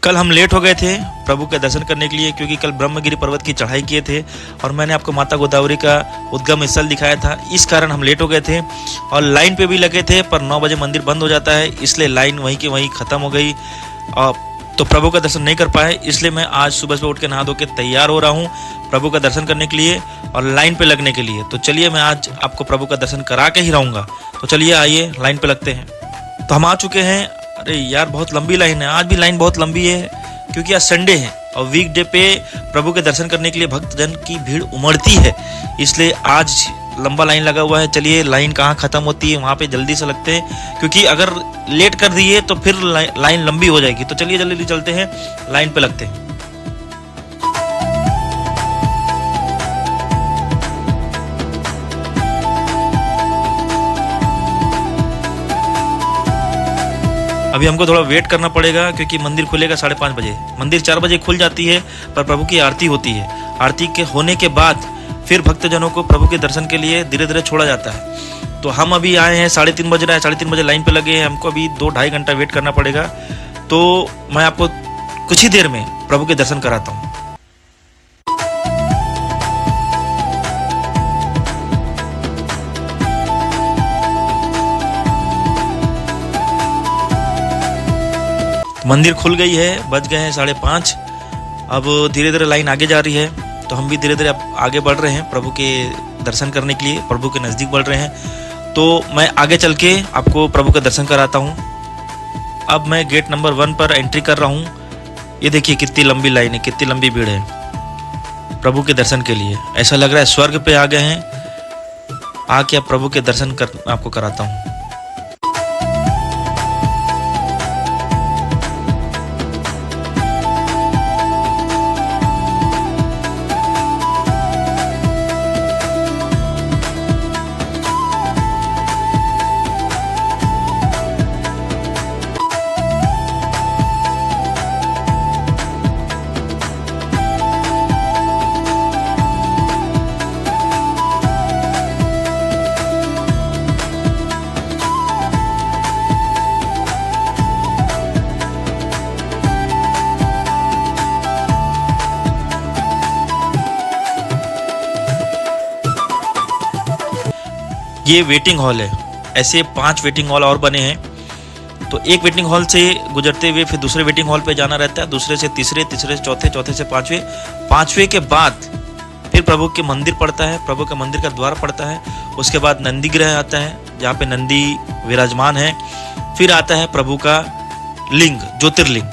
कल हम लेट हो गए थे प्रभु के दर्शन करने के लिए, क्योंकि कल ब्रह्मगिरी पर्वत की चढ़ाई किए थे और मैंने आपको माता गोदावरी का उद्गम स्थल दिखाया था। इस कारण हम लेट हो गए थे और लाइन पे भी लगे थे, पर 9 बजे मंदिर बंद हो जाता है, इसलिए लाइन वहीं की वहीं ख़त्म हो गई और तो प्रभु का दर्शन नहीं कर पाए। इसलिए मैं आज सुबह सुबह उठ के नहा धो के तैयार हो रहा हूँ प्रभु का दर्शन करने के लिए और लाइन पे लगने के लिए। तो चलिए मैं आज आपको प्रभु का दर्शन करा के ही रहूँगा। तो चलिए आइए लाइन पे लगते हैं। तो हम आ चुके हैं। अरे यार बहुत लंबी लाइन है, आज भी लाइन बहुत लंबी है क्योंकि आज संडे है और वीकडे पे प्रभु के दर्शन करने के लिए भक्तजन की भीड़ उमड़ती है, इसलिए आज लंबा लाइन लगा हुआ है। चलिए लाइन कहाँ ख़त्म होती है वहाँ पे जल्दी से लगते हैं, क्योंकि अगर लेट कर दिए तो फिर लाइन लंबी हो जाएगी। तो चलिए जल्दी चलते हैं, लाइन पे लगते हैं। अभी हमको थोड़ा वेट करना पड़ेगा क्योंकि मंदिर खुलेगा 5:30 बजे। मंदिर 4 बजे खुल जाती है, पर प्रभु की आरती होती है। आरती के होने के बाद फिर भक्तजनों को प्रभु के दर्शन के लिए धीरे धीरे छोड़ा जाता है। तो हम अभी आए हैं, 3:30 बज रहा है, 3:30 बजे लाइन पे लगे हैं। हमको अभी 2-2.5 घंटा वेट करना पड़ेगा। तो मैं आपको कुछ ही देर में प्रभु के दर्शन कराता हूँ। मंदिर खुल गई है, बज गए हैं 5:30। अब धीरे धीरे लाइन आगे जा रही है, तो हम भी धीरे धीरे आगे बढ़ रहे हैं प्रभु के दर्शन करने के लिए, प्रभु के नज़दीक बढ़ रहे हैं। तो मैं आगे चल के आपको प्रभु का दर्शन कराता हूँ। अब मैं गेट नंबर 1 पर एंट्री कर रहा हूँ। ये देखिए कितनी लंबी लाइन है, कितनी लंबी भीड़ है प्रभु के दर्शन के लिए। ऐसा लग रहा है स्वर्ग पे आ गए हैं। आके अब प्रभु के दर्शन आपको कराता हूँ। ये वेटिंग हॉल है, ऐसे 5 वेटिंग हॉल और बने हैं। तो एक वेटिंग हॉल से गुजरते हुए फिर दूसरे वेटिंग हॉल पे जाना रहता है, दूसरे से तीसरे, तीसरे से चौथे, चौथे से पांचवे, पांचवे के बाद फिर प्रभु के मंदिर पड़ता है, प्रभु के मंदिर का द्वार पड़ता है। उसके बाद नंदी ग्रह आता है जहाँ पे नंदी विराजमान है। फिर आता है प्रभु का लिंग, ज्योतिर्लिंग।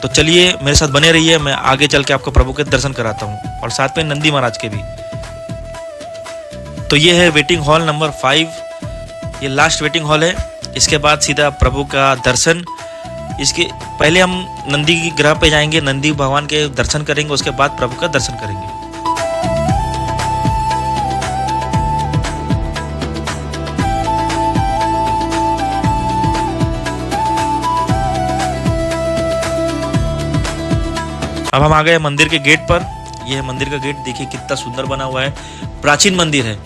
तो चलिए मेरे साथ बने रहिए, मैं आगे चल के आपको प्रभु के दर्शन कराता हूँ और साथ में नंदी महाराज के भी। तो ये है वेटिंग हॉल नंबर 5, ये लास्ट वेटिंग हॉल है। इसके बाद सीधा प्रभु का दर्शन। इसके पहले हम नंदी ग्रह पे जाएंगे, नंदी भगवान के दर्शन करेंगे, उसके बाद प्रभु का दर्शन करेंगे। अब हम आ गए मंदिर के गेट पर। यह है मंदिर का गेट, देखिए कितना सुंदर बना हुआ है। प्राचीन मंदिर है,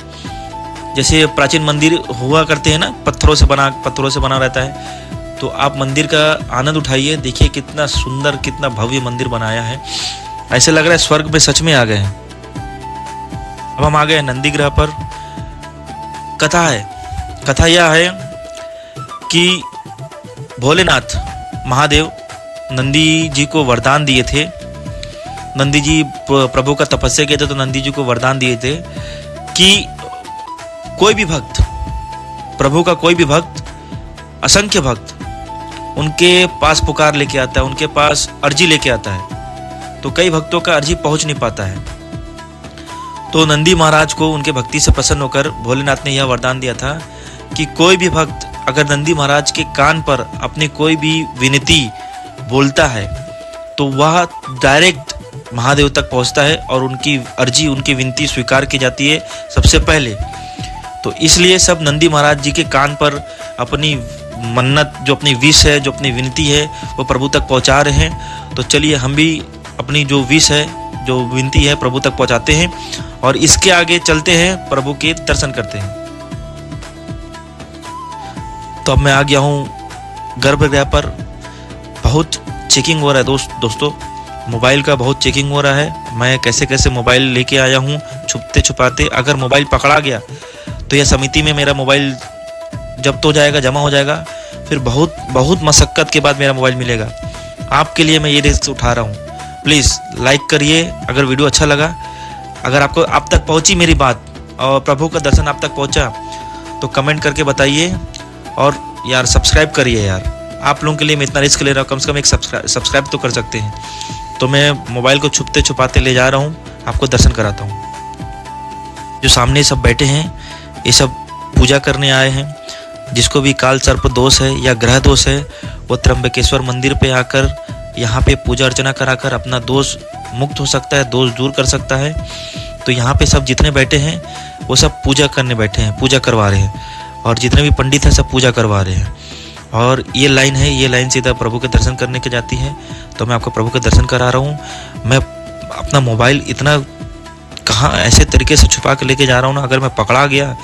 जैसे प्राचीन मंदिर हुआ करते हैं ना, पत्थरों से बना रहता है। तो आप मंदिर का आनंद उठाइए, देखिए कितना सुंदर, कितना भव्य मंदिर बनाया है। ऐसे लग रहा है स्वर्ग में सच में आ गए हैं। अब हम आ गए नंदी ग्रह पर। कथा यह है कि भोलेनाथ महादेव नंदी जी को वरदान दिए थे। नंदी जी प्रभु का तपस्या किए थे, तो नंदी जी को वरदान दिए थे कि कोई भी भक्त, प्रभु का कोई भी भक्त, असंख्य भक्त उनके पास पुकार लेके आता है, उनके पास अर्जी लेके आता है। तो कई भक्तों का अर्जी पहुंच नहीं पाता है। तो नंदी महाराज को उनके भक्ति से प्रसन्न होकर भोलेनाथ ने यह वरदान दिया था कि कोई भी भक्त अगर नंदी महाराज के कान पर अपनी कोई भी विनती बोलता है तो वह डायरेक्ट महादेव तक पहुंचता है और उनकी अर्जी, उनकी विनती स्वीकार की जाती है सबसे पहले। तो इसलिए सब नंदी महाराज जी के कान पर अपनी मन्नत, जो अपनी विश है, जो अपनी विनती है, वो प्रभु तक पहुंचा रहे हैं। तो चलिए हम भी अपनी जो विश है, जो विनती है, प्रभु तक पहुंचाते हैं और इसके आगे चलते हैं, प्रभु के दर्शन करते हैं। तो अब मैं आ गया हूँ गर्भगृह पर। बहुत बहुत चेकिंग हो रहा है दोस्तों, मोबाइल का बहुत चेकिंग हो रहा है। मैं कैसे कैसे मोबाइल लेके आया हूँ छुपते छुपाते। अगर मोबाइल पकड़ा गया तो यह समिति में मेरा मोबाइल जब्त हो जाएगा, जमा हो जाएगा, फिर बहुत बहुत मशक्क़त के बाद मेरा मोबाइल मिलेगा। आपके लिए मैं ये रिस्क उठा रहा हूँ। प्लीज़ लाइक करिए अगर वीडियो अच्छा लगा। अगर आपको आप तक पहुँची मेरी बात और प्रभु का दर्शन आप तक पहुँचा तो कमेंट करके बताइए। और यार सब्सक्राइब करिए यार, आप लोगों के लिए मैं इतना रिस्क ले रहा हूँ, कम से कम एक सब्सक्राइब तो कर सकते हैं। तो मैं मोबाइल को छुपते छुपाते ले जा रहा हूँ, आपको दर्शन कराता हूँ। जो सामने सब बैठे हैं ये सब पूजा करने आए हैं। जिसको भी काल सर्प दोष है या ग्रह दोष है वो त्र्यंबकेश्वर मंदिर पे आकर यहाँ पे पूजा अर्चना कराकर अपना दोष मुक्त हो सकता है, दोष दूर कर सकता है। तो यहाँ पे सब जितने बैठे हैं वो सब पूजा करने बैठे हैं, पूजा करवा रहे हैं। और जितने भी पंडित हैं सब पूजा करवा रहे हैं। और ये लाइन है, ये लाइन सीधा प्रभु के दर्शन करने के जाती है। तो मैं आपको प्रभु के दर्शन करा रहा हूँ। मैं अपना मोबाइल इतना कहाँ ऐसे तरीके से छुपा के लेके जा रहा हूँ ना, अगर मैं पकड़ा गया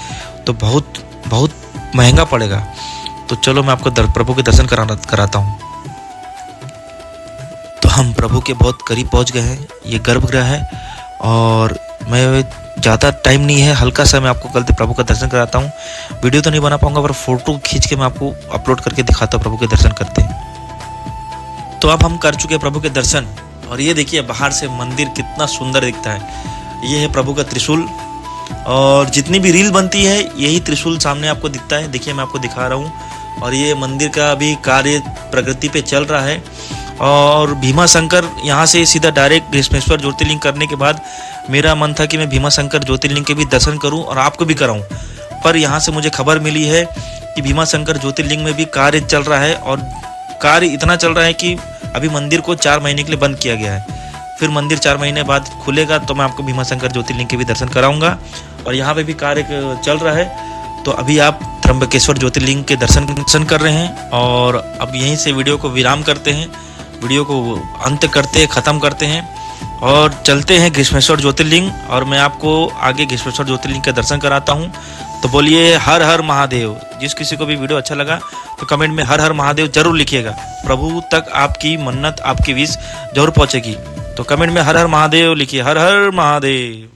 तो बहुत बहुत महंगा पड़ेगा। तो चलो मैं आपको प्रभु के दर्शन कराता हूँ। तो हम प्रभु के बहुत करीब पहुँच गए हैं। ये गर्भगृह है और मैं ज़्यादा टाइम नहीं है, हल्का सा मैं आपको कल प्रभु का दर्शन कराता हूँ। वीडियो तो नहीं बना पाऊंगा पर फोटो खींच के मैं आपको अपलोड करके दिखाता हूँ प्रभु के दर्शन करते हैं। तो अब हम कर चुके हैं प्रभु के दर्शन। और ये देखिए बाहर से मंदिर कितना सुंदर दिखता है। ये है प्रभु का त्रिशूल और जितनी भी रील बनती है यही त्रिशूल सामने आपको दिखता है। देखिए मैं आपको दिखा रहा हूँ। और ये मंदिर का अभी कार्य प्रगति पे चल रहा है। और भीमा शंकर यहाँ से सीधा डायरेक्ट घृष्णेश्वर ज्योतिर्लिंग करने के बाद मेरा मन था कि मैं भीमा शंकर ज्योतिर्लिंग के भी दर्शन करूं और आपको भी कराऊं। पर यहाँ से मुझे खबर मिली है कि भीमा शंकर ज्योतिर्लिंग में भी कार्य चल रहा है। और कार्य इतना चल रहा है कि अभी मंदिर को 4 महीने के लिए बंद किया गया है। फिर मंदिर 4 महीने बाद खुलेगा तो मैं आपको भीमा शंकर ज्योतिर्लिंग के भी दर्शन कराऊंगा। और यहाँ पे भी कार्य चल रहा है। तो अभी आप त्र्यंबकेश्वर ज्योतिर्लिंग के दर्शन कर रहे हैं। और अब यहीं से वीडियो को विराम करते हैं, वीडियो को अंत करते ख़त्म करते हैं और चलते हैं घृष्णेश्वर ज्योतिर्लिंग। और मैं आपको आगे घृष्णेश्वर ज्योतिर्लिंग का दर्शन कराता हूँ। तो बोलिए हर हर महादेव। जिस किसी को भी वीडियो अच्छा लगा तो कमेंट में हर हर महादेव जरूर लिखिएगा। प्रभु तक आपकी मन्नत, आपकी विश जरूर पहुँचेगी। तो कमेंट में हर हर महादेव लिखिए, हर हर महादेव।